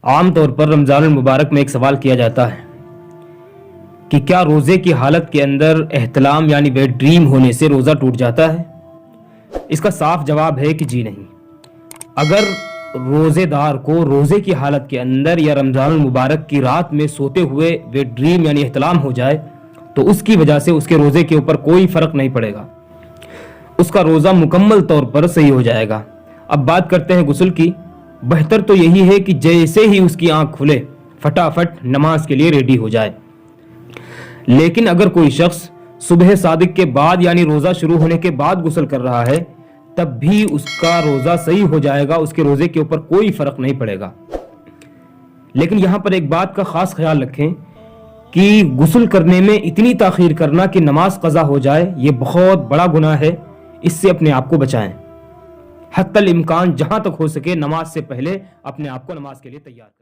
عام طور پر رمضان المبارک میں ایک سوال کیا جاتا ہے کہ کیا روزے کی حالت کے اندر احتلام یعنی ویٹ ڈریم ہونے سے روزہ ٹوٹ جاتا ہے؟ اس کا صاف جواب ہے کہ جی نہیں۔ اگر روزے دار کو روزے کی حالت کے اندر یا رمضان المبارک کی رات میں سوتے ہوئے ویٹ ڈریم یعنی احتلام ہو جائے تو اس کی وجہ سے اس کے روزے کے اوپر کوئی فرق نہیں پڑے گا، اس کا روزہ مکمل طور پر صحیح ہو جائے گا۔ اب بات کرتے ہیں غسل کی۔ بہتر تو یہی ہے کہ جیسے ہی اس کی آنکھ کھلے فٹافٹ نماز کے لیے ریڈی ہو جائے۔ لیکن اگر کوئی شخص صبح صادق کے بعد یعنی روزہ شروع ہونے کے بعد غسل کر رہا ہے تب بھی اس کا روزہ صحیح ہو جائے گا، اس کے روزے کے اوپر کوئی فرق نہیں پڑے گا۔ لیکن یہاں پر ایک بات کا خاص خیال رکھیں کہ غسل کرنے میں اتنی تاخیر کرنا کہ نماز قضا ہو جائے یہ بہت بڑا گناہ ہے، اس سے اپنے آپ کو بچائیں۔ حتی الامکان جہاں تک ہو سکے نماز سے پہلے اپنے آپ کو نماز کے لیے تیار کریں۔